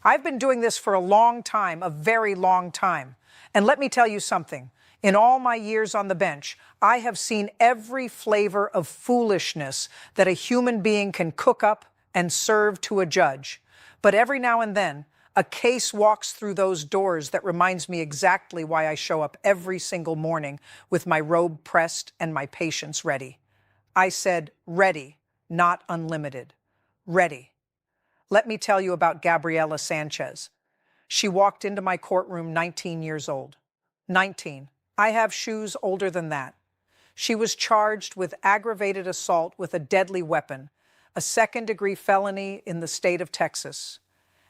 I've been doing this for a long time, a very long time. And let me tell you something. In all my years on the bench, I have seen every flavor of foolishness that a human being can cook up and serve to a judge. But every now and then, a case walks through those doors that reminds me exactly why I show up every single morning with my robe pressed and my patience ready. I said ready, not unlimited. Ready. Let me tell you about Gabriela Sanchez. She walked into my courtroom 19 years old. 19. I have shoes older than that. She was charged with aggravated assault with a deadly weapon, a second-degree felony in the state of Texas.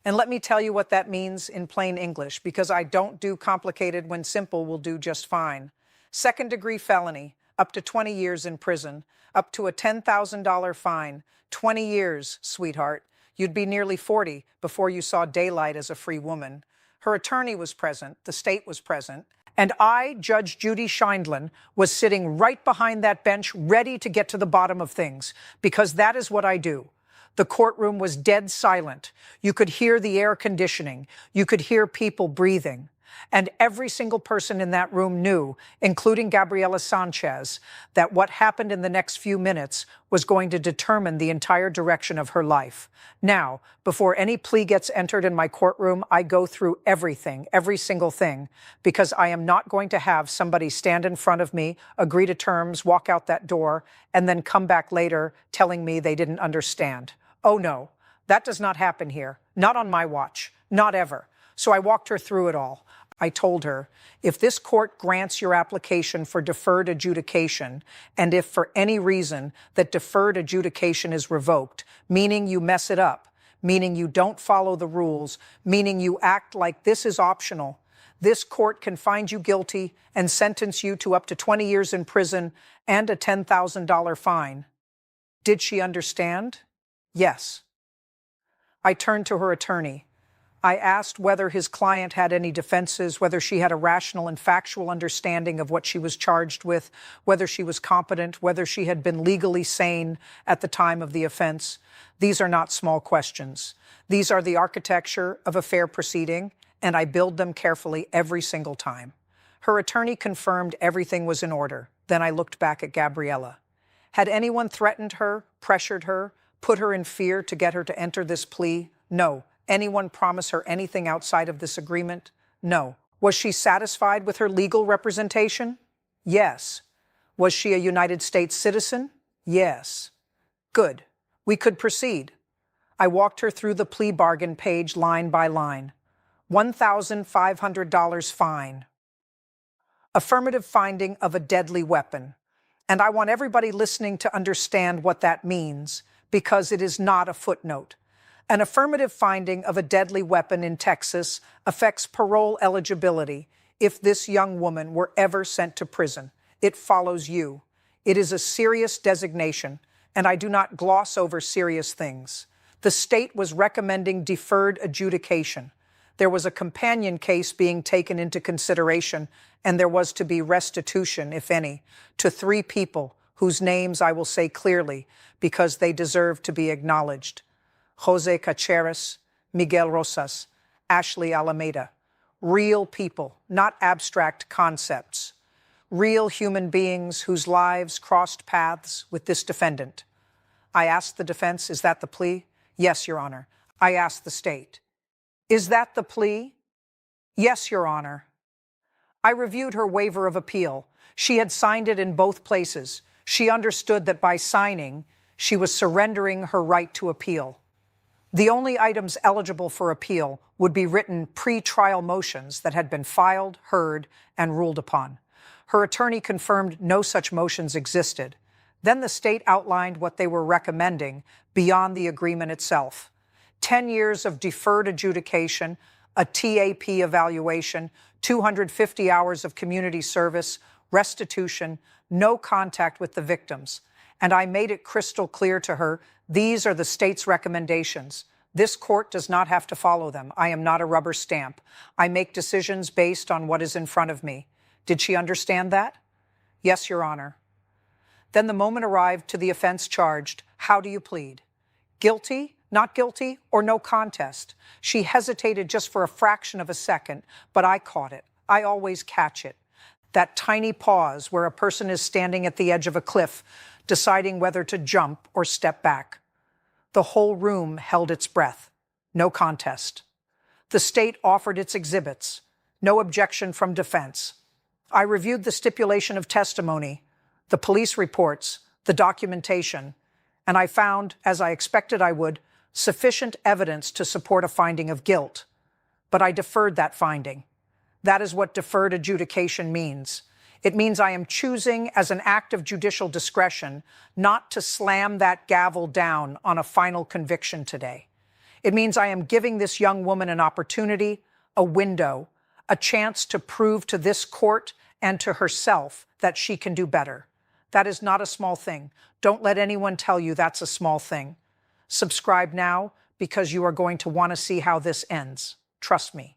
And let me tell you what that means in plain English, because I don't do complicated when simple will do just fine. Second-degree felony, up to 20 years in prison, up to a $10,000 fine. 20 years, sweetheart. You'd be nearly 40 before you saw daylight as a free woman. Her attorney was present, the state was present, and I, Judge Judy Scheindlin, was sitting right behind that bench ready to get to the bottom of things, because that is what I do. The courtroom was dead silent. You could hear the air conditioning. You could hear people breathing. And every single person in that room knew, including Gabriela Sanchez, that what happened in the next few minutes was going to determine the entire direction of her life. Now, before any plea gets entered in my courtroom, I go through everything, every single thing, because I am not going to have somebody stand in front of me, agree to terms, walk out that door, and then come back later telling me they didn't understand. Oh no, that does not happen here. Not on my watch. Not ever. So I walked her through it all. I told her, if this court grants your application for deferred adjudication, and if for any reason that deferred adjudication is revoked, meaning you mess it up, meaning you don't follow the rules, meaning you act like this is optional, this court can find you guilty and sentence you to up to 20 years in prison and a $10,000 fine. Did she understand? Yes. I turned to her attorney. I asked whether his client had any defenses, whether she had a rational and factual understanding of what she was charged with, whether she was competent, whether she had been legally sane at the time of the offense. These are not small questions. These are the architecture of a fair proceeding, and I build them carefully every single time. Her attorney confirmed everything was in order. Then I looked back at Gabriela. Had anyone threatened her, pressured her, put her in fear to get her to enter this plea? No. Anyone promise her anything outside of this agreement? No. Was she satisfied with her legal representation? Yes. Was she a United States citizen? Yes. Good. We could proceed. I walked her through the plea bargain page line by line. $1,500 fine. Affirmative finding of a deadly weapon. And I want everybody listening to understand what that means, because it is not a footnote. An affirmative finding of a deadly weapon in Texas affects parole eligibility if this young woman were ever sent to prison. It follows you. It is a serious designation, and I do not gloss over serious things. The state was recommending deferred adjudication. There was a companion case being taken into consideration, and there was to be restitution, if any, to 3 people whose names I will say clearly because they deserve to be acknowledged. Jose Caceres, Miguel Rosas, Ashley Alameda. Real people, not abstract concepts. Real human beings whose lives crossed paths with this defendant. I asked the defense, is that the plea? Yes, Your Honor. I asked the state, is that the plea? Yes, Your Honor. I reviewed her waiver of appeal. She had signed it in both places. She understood that by signing, she was surrendering her right to appeal. The only items eligible for appeal would be written pre-trial motions that had been filed, heard, and ruled upon. Her attorney confirmed no such motions existed. Then the state outlined what they were recommending beyond the agreement itself. 10 years of deferred adjudication, a TAP evaluation, 250 hours of community service, restitution, no contact with the victims. And I made it crystal clear to her, these are the state's recommendations. This court does not have to follow them. I am not a rubber stamp. I make decisions based on what is in front of me. Did she understand that? Yes, Your Honor. Then the moment arrived to the offense charged. How do you plead? Guilty? Not guilty or no contest. She hesitated just for a fraction of a second, but I caught it. I always catch it. That tiny pause where a person is standing at the edge of a cliff, deciding whether to jump or step back. The whole room held its breath. No contest. The state offered its exhibits. No objection from defense. I reviewed the stipulation of testimony, the police reports, the documentation, and I found, as I expected I would, sufficient evidence to support a finding of guilt. But I deferred that finding. That is what deferred adjudication means. It means I am choosing, as an act of judicial discretion, not to slam that gavel down on a final conviction today. It means I am giving this young woman an opportunity, a window, a chance to prove to this court and to herself that she can do better. That is not a small thing. Don't let anyone tell you that's a small thing. Subscribe now because you are going to want to see how this ends. Trust me.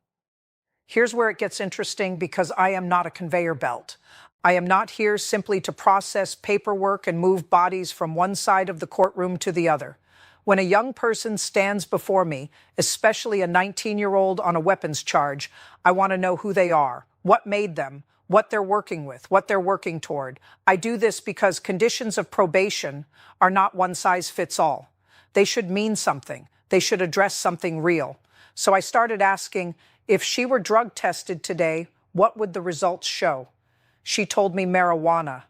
Here's where it gets interesting because I am not a conveyor belt. I am not here simply to process paperwork and move bodies from one side of the courtroom to the other. When a young person stands before me, especially a 19-year-old on a weapons charge, I want to know who they are, what made them, what they're working with, what they're working toward. I do this because conditions of probation are not one size fits all. They should mean something. They should address something real. So I started asking, if she were drug tested today, what would the results show? She told me marijuana.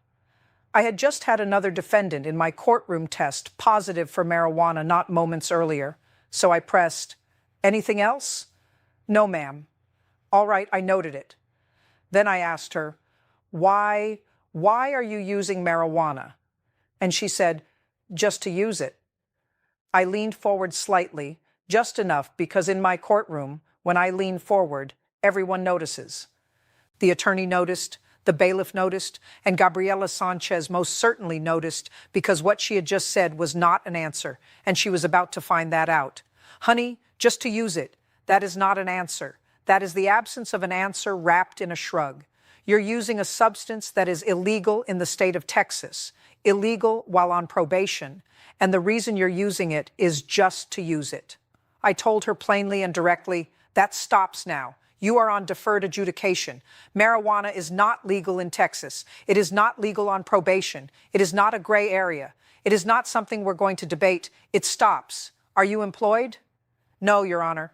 I had just had another defendant in my courtroom test positive for marijuana not moments earlier. So I pressed, anything else? No, ma'am. All right, I noted it. Then I asked her, why are you using marijuana? And she said, just to use it. I leaned forward slightly, just enough because in my courtroom, when I lean forward, everyone notices. The attorney noticed, the bailiff noticed, and Gabriela Sanchez most certainly noticed because what she had just said was not an answer, and she was about to find that out. Honey, just to use it, that is not an answer. That is the absence of an answer wrapped in a shrug. You're using a substance that is illegal in the state of Texas, illegal while on probation, and the reason you're using it is just to use it. I told her plainly and directly, that stops now. You are on deferred adjudication. Marijuana is not legal in Texas. It is not legal on probation. It is not a gray area. It is not something we're going to debate. It stops. Are you employed? No, Your Honor.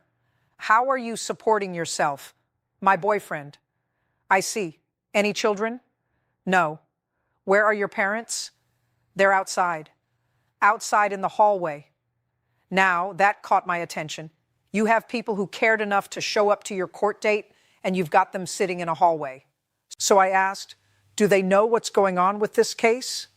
How are you supporting yourself? My boyfriend. I see. Any children? No. Where are your parents? They're outside. Outside in the hallway. Now, that caught my attention. You have people who cared enough to show up to your court date, and you've got them sitting in a hallway. So I asked, do they know what's going on with this case?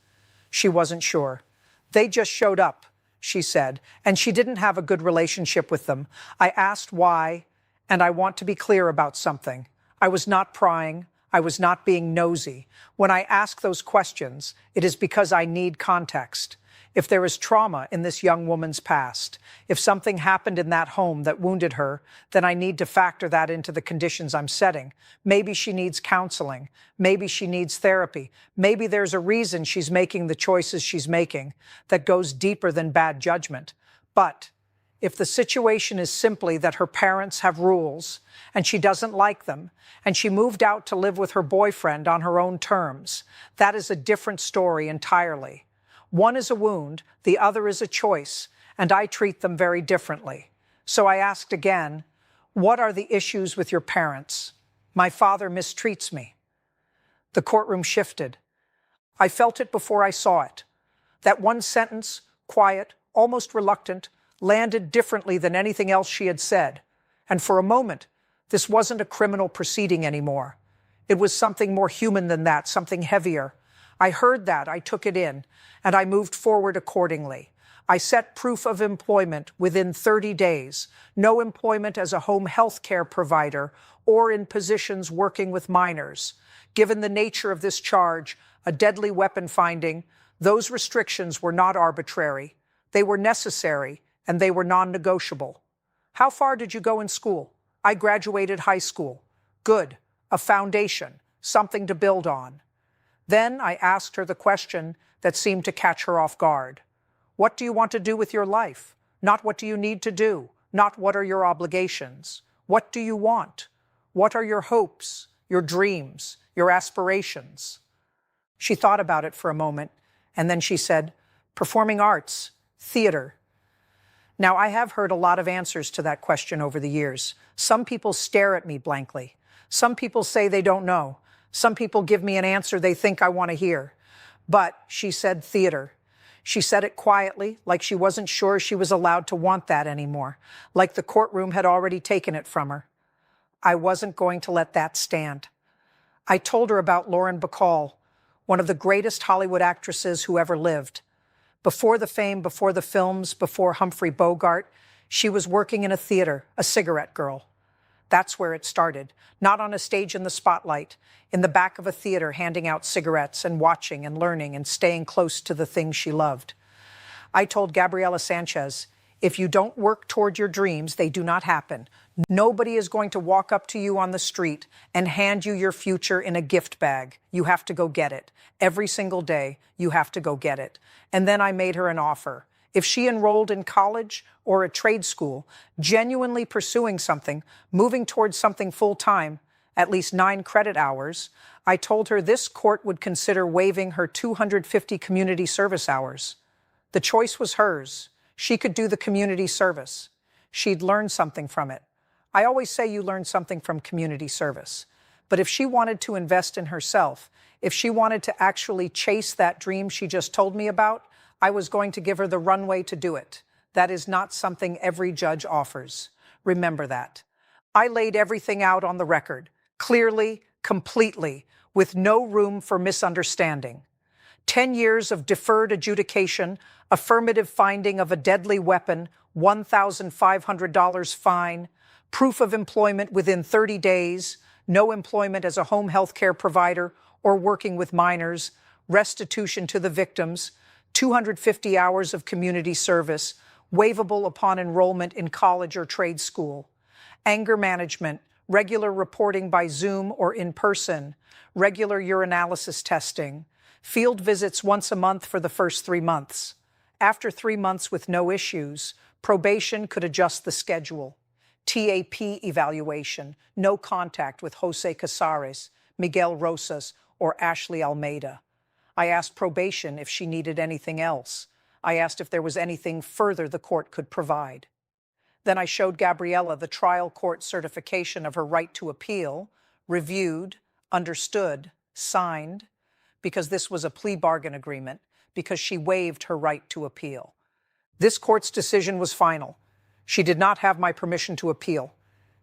She wasn't sure. They just showed up, she said, and she didn't have a good relationship with them. I asked why, and I want to be clear about something. I was not prying. I was not being nosy. When I ask those questions, it is because I need context. If there is trauma in this young woman's past, if something happened in that home that wounded her, then I need to factor that into the conditions I'm setting. Maybe she needs counseling. Maybe she needs therapy. Maybe there's a reason she's making the choices she's making that goes deeper than bad judgment. But if the situation is simply that her parents have rules and she doesn't like them, and she moved out to live with her boyfriend on her own terms, that is a different story entirely. One is a wound, the other is a choice, and I treat them very differently. So I asked again, what are the issues with your parents? My father mistreats me. The courtroom shifted. I felt it before I saw it. That one sentence, quiet, almost reluctant, landed differently than anything else she had said. And for a moment, this wasn't a criminal proceeding anymore. It was something more human than that, something heavier. I heard that, I took it in, and I moved forward accordingly. I set proof of employment within 30 days, no employment as a home health care provider or in positions working with minors. Given the nature of this charge, a deadly weapon finding, those restrictions were not arbitrary. They were necessary, and they were non-negotiable. How far did you go in school? I graduated high school. Good, a foundation, something to build on. Then I asked her the question that seemed to catch her off guard. What do you want to do with your life? Not what do you need to do, not what are your obligations. What do you want? What are your hopes, your dreams, your aspirations? She thought about it for a moment, and then she said, performing arts, theater. Now, I have heard a lot of answers to that question over the years. Some people stare at me blankly. Some people say they don't know. Some people give me an answer they think I want to hear. But she said theater. She said it quietly, like she wasn't sure she was allowed to want that anymore, like the courtroom had already taken it from her. I wasn't going to let that stand. I told her about Lauren Bacall, one of the greatest Hollywood actresses who ever lived. Before the fame, before the films, before Humphrey Bogart, she was working in a theater, a cigarette girl. That's where it started, not on a stage in the spotlight, in the back of a theater handing out cigarettes and watching and learning and staying close to the things she loved. I told Gabriela Sanchez, if you don't work toward your dreams, they do not happen. Nobody is going to walk up to you on the street and hand you your future in a gift bag. You have to go get it. Every single day, you have to go get it. And then I made her an offer. If she enrolled in college or a trade school, genuinely pursuing something, moving towards something full-time, at least 9 credit hours, I told her this court would consider waiving her 250 community service hours. The choice was hers. She could do the community service. She'd learn something from it. I always say you learn something from community service. But if she wanted to invest in herself, if she wanted to actually chase that dream she just told me about, I was going to give her the runway to do it. That is not something every judge offers. Remember that. I laid everything out on the record, clearly, completely, with no room for misunderstanding. 10 years of deferred adjudication, affirmative finding of a deadly weapon, $1,500 fine, proof of employment within 30 days, no employment as a home health care provider or working with minors, restitution to the victims, 250 hours of community service, waivable upon enrollment in college or trade school, anger management, regular reporting by Zoom or in person, regular urinalysis testing, field visits once a month for the first 3 months. After 3 months with no issues, probation could adjust the schedule. TAP evaluation, no contact with Jose Casares, Miguel Rosas, or Ashley Almeida. I asked probation if she needed anything else. I asked if there was anything further the court could provide. Then I showed Gabriela the trial court certification of her right to appeal, reviewed, understood, signed, because this was a plea bargain agreement, because she waived her right to appeal. This court's decision was final. She did not have my permission to appeal.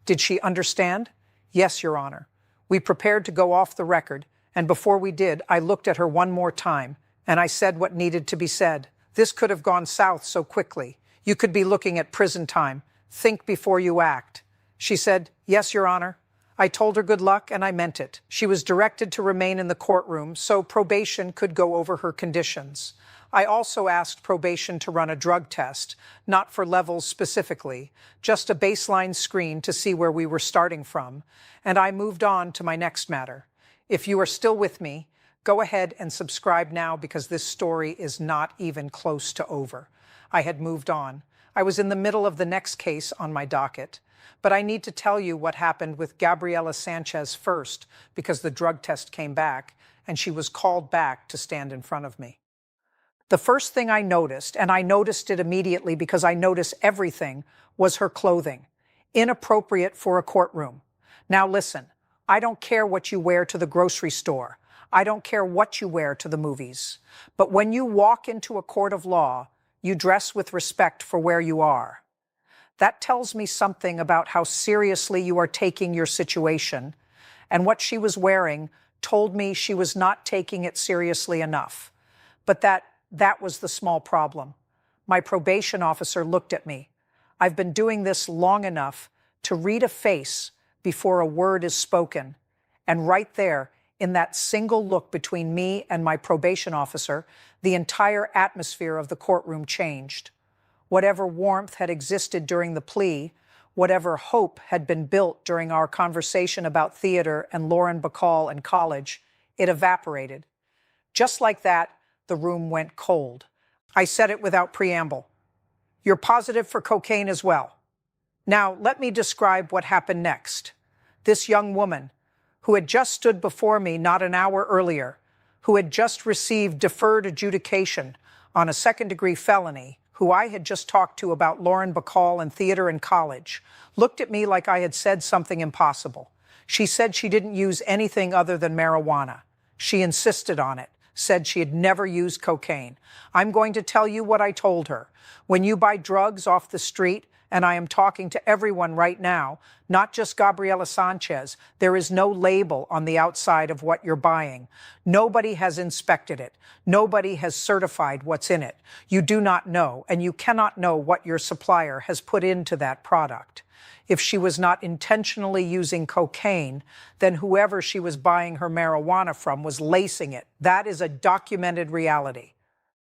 Did she understand? Yes, Your Honor. We prepared to go off the record, and before we did, I looked at her one more time, and I said what needed to be said. This could have gone south so quickly. You could be looking at prison time. Think before you act. She said, yes, Your Honor. I told her good luck, and I meant it. She was directed to remain in the courtroom so probation could go over her conditions. I also asked probation to run a drug test, not for levels specifically, just a baseline screen to see where we were starting from, and I moved on to my next matter. If you are still with me, go ahead and subscribe now because this story is not even close to over. I had moved on. I was in the middle of the next case on my docket, but I need to tell you what happened with Gabriela Sanchez first because the drug test came back and she was called back to stand in front of me. The first thing I noticed, and I noticed it immediately because I notice everything, was her clothing. Inappropriate for a courtroom. Now listen, I don't care what you wear to the grocery store. I don't care what you wear to the movies. But when you walk into a court of law, you dress with respect for where you are. That tells me something about how seriously you are taking your situation, and what she was wearing told me she was not taking it seriously enough. But that was the small problem. My probation officer looked at me. I've been doing this long enough to read a face before a word is spoken. And right there, in that single look between me and my probation officer, the entire atmosphere of the courtroom changed. Whatever warmth had existed during the plea, whatever hope had been built during our conversation about theater and Lauren Bacall and college, it evaporated. Just like that, the room went cold. I said it without preamble. You're positive for cocaine as well. Now, let me describe what happened next. This young woman, who had just stood before me not an hour earlier, who had just received deferred adjudication on a second-degree felony, who I had just talked to about Lauren Bacall and theater in college, looked at me like I had said something impossible. She said she didn't use anything other than marijuana. She insisted on it, said she had never used cocaine. I'm going to tell you what I told her. When you buy drugs off the street, and I am talking to everyone right now, not just Gabriela Sanchez, there is no label on the outside of what you're buying. Nobody has inspected it. Nobody has certified what's in it. You do not know, and you cannot know what your supplier has put into that product. If she was not intentionally using cocaine, then whoever she was buying her marijuana from was lacing it. That is a documented reality.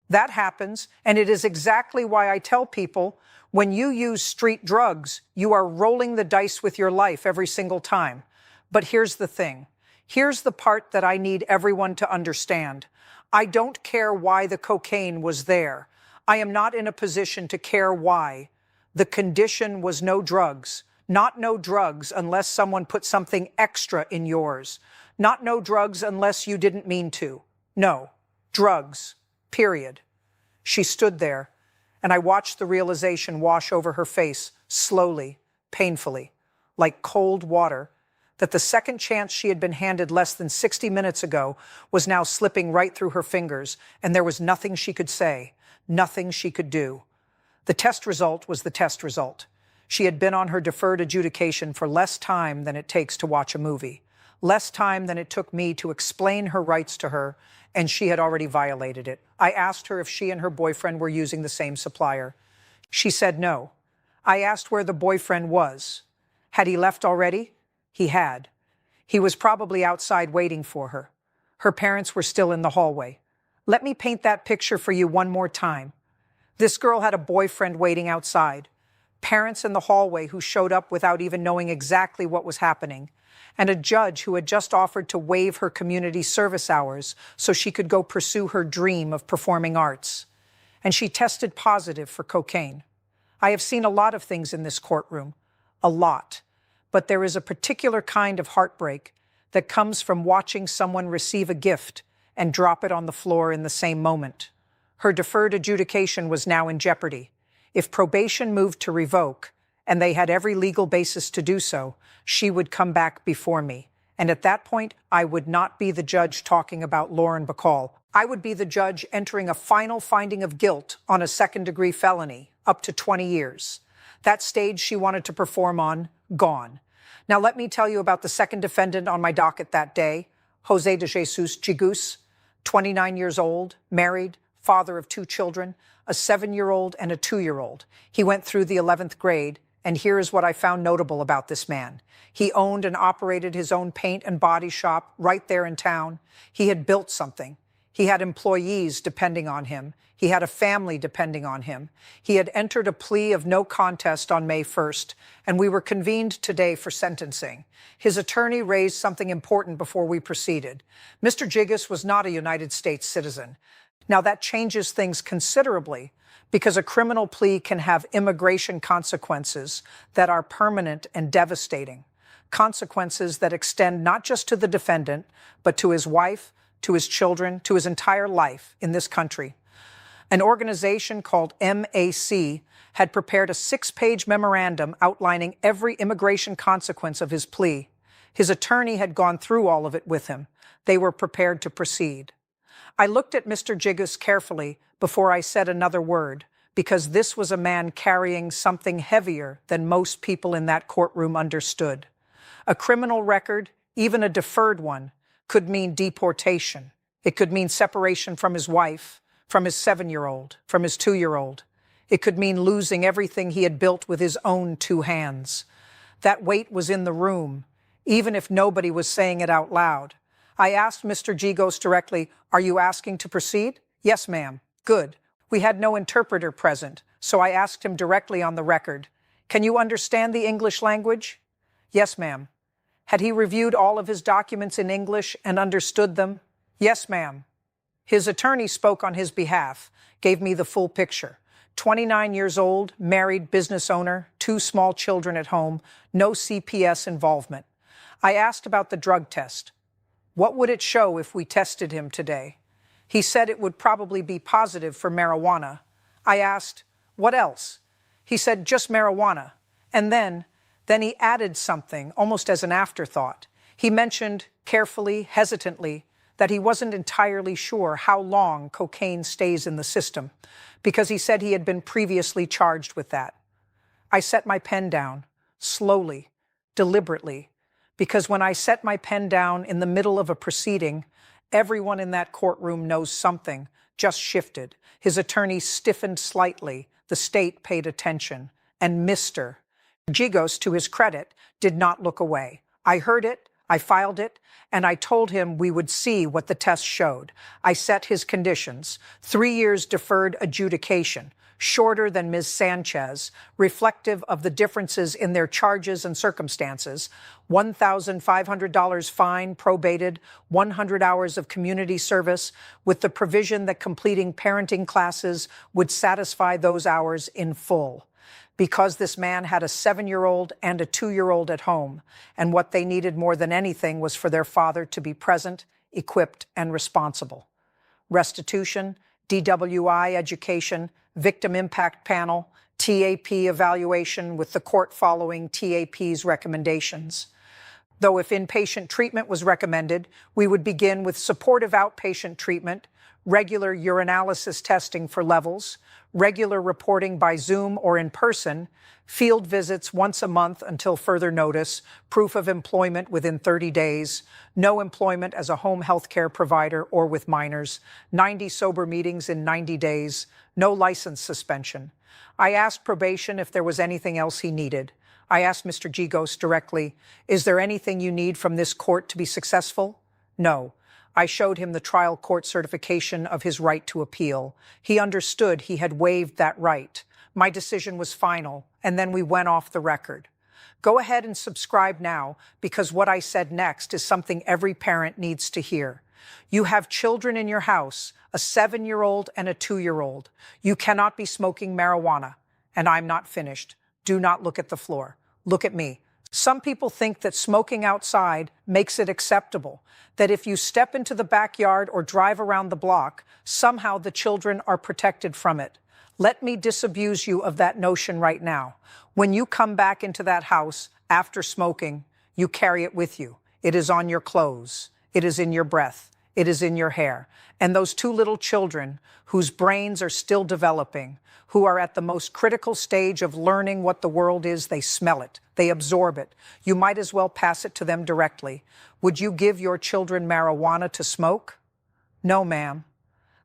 That happens, and it is exactly why I tell people, when you use street drugs, you are rolling the dice with your life every single time. But here's the thing. Here's the part that I need everyone to understand. I don't care why the cocaine was there. I am not in a position to care why. The condition was no drugs. Not no drugs unless someone put something extra in yours. Not no drugs unless you didn't mean to. No, drugs. Period. She stood there, and I watched the realization wash over her face, slowly, painfully, like cold water, that the second chance she had been handed less than 60 minutes ago was now slipping right through her fingers, and there was nothing she could say, nothing she could do. The test result was the test result. She had been on her deferred adjudication for less time than it takes to watch a movie, less time than it took me to explain her rights to her, and she had already violated it. I asked her if she and her boyfriend were using the same supplier. She said no. I asked where the boyfriend was. Had he left already? He had. He was probably outside waiting for her. Her parents were still in the hallway. Let me paint that picture for you one more time. This girl had a boyfriend waiting outside, parents in the hallway who showed up without even knowing exactly what was happening, and a judge who had just offered to waive her community service hours so she could go pursue her dream of performing arts. And she tested positive for cocaine. I have seen a lot of things in this courtroom, a lot, but there is a particular kind of heartbreak that comes from watching someone receive a gift and drop it on the floor in the same moment. Her deferred adjudication was now in jeopardy. If probation moved to revoke, and they had every legal basis to do so, she would come back before me. And at that point, I would not be the judge talking about Lauren Bacall. I would be the judge entering a final finding of guilt on a second-degree felony, up to 20 years. That stage she wanted to perform on, gone. Now let me tell you about the second defendant on my docket that day, Jose de Jesus Gigus, 29 years old, married, father of 2 children, a 7-year-old and a 2-year-old. He went through the 11th grade, and here is what I found notable about this man. He owned and operated his own paint and body shop right there in town. He had built something. He had employees depending on him. He had a family depending on him. He had entered a plea of no contest on May 1st, and we were convened today for sentencing. His attorney raised something important before we proceeded. Mr. Gigus was not a United States citizen. Now that changes things considerably, because a criminal plea can have immigration consequences that are permanent and devastating. Consequences that extend not just to the defendant, but to his wife, to his children, to his entire life in this country. An organization called MAC had prepared a 6-page memorandum outlining every immigration consequence of his plea. His attorney had gone through all of it with him. They were prepared to proceed. I looked at Mr. Gigus carefully before I said another word, because this was a man carrying something heavier than most people in that courtroom understood. A criminal record, even a deferred one, could mean deportation. It could mean separation from his wife, from his 7-year-old, from his 2-year-old. It could mean losing everything he had built with his own 2 hands. That weight was in the room, even if nobody was saying it out loud. I asked Mr. Gigus directly, "Are you asking to proceed?" "Yes, ma'am." "Good." We had no interpreter present, so I asked him directly on the record, "Can you understand the English language?" "Yes, ma'am." Had he reviewed all of his documents in English and understood them? "Yes, ma'am." His attorney spoke on his behalf, gave me the full picture. 29 years old, married business owner, 2 small children at home, no CPS involvement. I asked about the drug test. What would it show if we tested him today? He said it would probably be positive for marijuana. I asked, what else? He said, just marijuana. And then he added something, almost as an afterthought. He mentioned, carefully, hesitantly, that he wasn't entirely sure how long cocaine stays in the system, because he said he had been previously charged with that. I set my pen down, slowly, deliberately, because when I set my pen down in the middle of a proceeding, everyone in that courtroom knows something just shifted. His attorney stiffened slightly. The state paid attention. And Mr. Gigos, to his credit, did not look away. I heard it, I filed it, and I told him we would see what the test showed. I set his conditions. 3 years deferred adjudication, shorter than Ms. Sanchez, reflective of the differences in their charges and circumstances, $1,500 fine, probated, 100 hours of community service, with the provision that completing parenting classes would satisfy those hours in full. Because this man had a 7-year-old and a 2-year-old at home, and what they needed more than anything was for their father to be present, equipped, and responsible. Restitution, DWI education, victim impact panel, TAP evaluation with the court following TAP's recommendations. Though if inpatient treatment was recommended, we would begin with supportive outpatient treatment, regular urinalysis testing for levels, regular reporting by Zoom or in person, field visits once a month until further notice, proof of employment within 30 days, no employment as a home health care provider or with minors, 90 sober meetings in 90 days, no license suspension. I asked probation if there was anything else he needed. I asked Mr. Gigos directly, is there anything you need from this court to be successful? No. I showed him the trial court certification of his right to appeal. He understood he had waived that right. My decision was final, and then we went off the record. Go ahead and subscribe now, because what I said next is something every parent needs to hear. You have children in your house, a 7-year-old and a 2-year-old. You cannot be smoking marijuana. And I'm not finished. Do not look at the floor. Look at me. Some people think that smoking outside makes it acceptable, that if you step into the backyard or drive around the block, somehow the children are protected from it. Let me disabuse you of that notion right now. When you come back into that house after smoking, you carry it with you. It is on your clothes. It is in your breath. It is in your hair. And those 2 little children whose brains are still developing, who are at the most critical stage of learning what the world is, they smell it. They absorb it. You might as well pass it to them directly. Would you give your children marijuana to smoke? No, ma'am.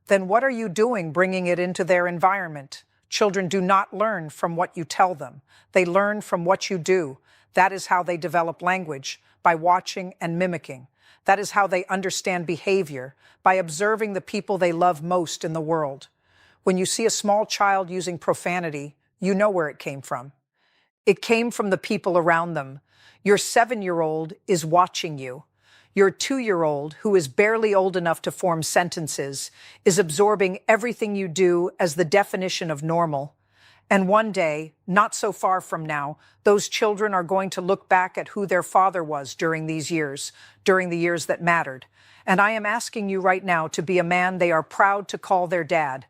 Then what are you doing bringing it into their environment? Children do not learn from what you tell them. They learn from what you do. That is how they develop language, by watching and mimicking. That is how they understand behavior, by observing the people they love most in the world. When you see a small child using profanity, you know where it came from. It came from the people around them. Your 7-year-old is watching you. Your 2-year-old, who is barely old enough to form sentences, is absorbing everything you do as the definition of normal. And one day, not so far from now, those children are going to look back at who their father was during these years, during the years that mattered. And I am asking you right now to be a man they are proud to call their dad.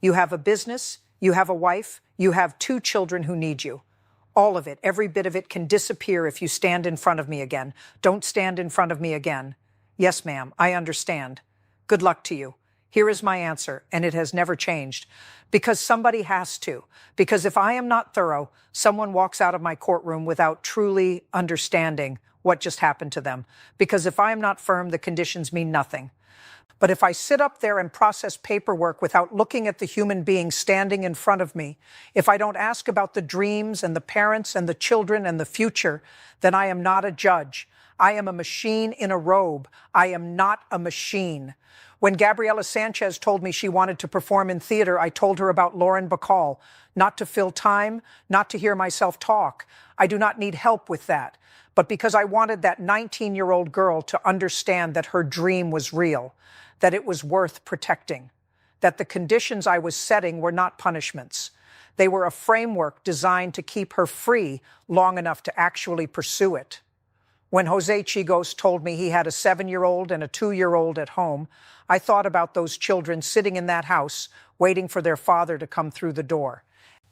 You have a business, you have a wife, you have 2 children who need you. All of it, every bit of it can disappear if you stand in front of me again. Don't stand in front of me again. Yes, ma'am, I understand. Good luck to you. Here is my answer, and it has never changed. Because somebody has to. Because if I am not thorough, someone walks out of my courtroom without truly understanding what just happened to them. Because if I am not firm, the conditions mean nothing. But if I sit up there and process paperwork without looking at the human being standing in front of me, if I don't ask about the dreams and the parents and the children and the future, then I am not a judge. I am a machine in a robe. I am not a machine. When Gabriela Sanchez told me she wanted to perform in theater, I told her about Lauren Bacall, not to fill time, not to hear myself talk. I do not need help with that. But because I wanted that 19-year-old girl to understand that her dream was real, that it was worth protecting, that the conditions I was setting were not punishments, They were a framework designed to keep her free long enough to actually pursue it. When Jose Chigos told me he had a 7-year-old and a 2-year-old at home, I thought about those children sitting in that house waiting for their father to come through the door.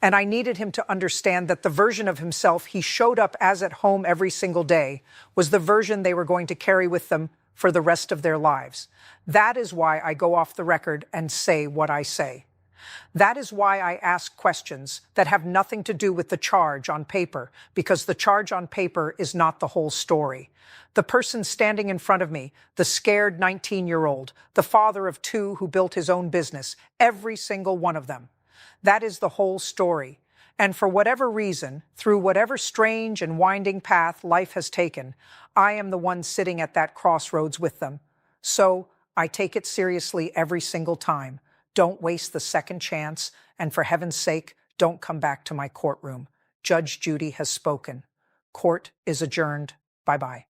And I needed him to understand that the version of himself he showed up as at home every single day was the version they were going to carry with them for the rest of their lives. That is why I go off the record and say what I say. That is why I ask questions that have nothing to do with the charge on paper, because the charge on paper is not the whole story. The person standing in front of me, the scared 19-year-old, the father of 2 who built his own business, every single one of them. That is the whole story. And for whatever reason, through whatever strange and winding path life has taken, I am the one sitting at that crossroads with them. So I take it seriously every single time. Don't waste the second chance, and for heaven's sake, don't come back to my courtroom. Judge Judy has spoken. Court is adjourned. Bye-bye.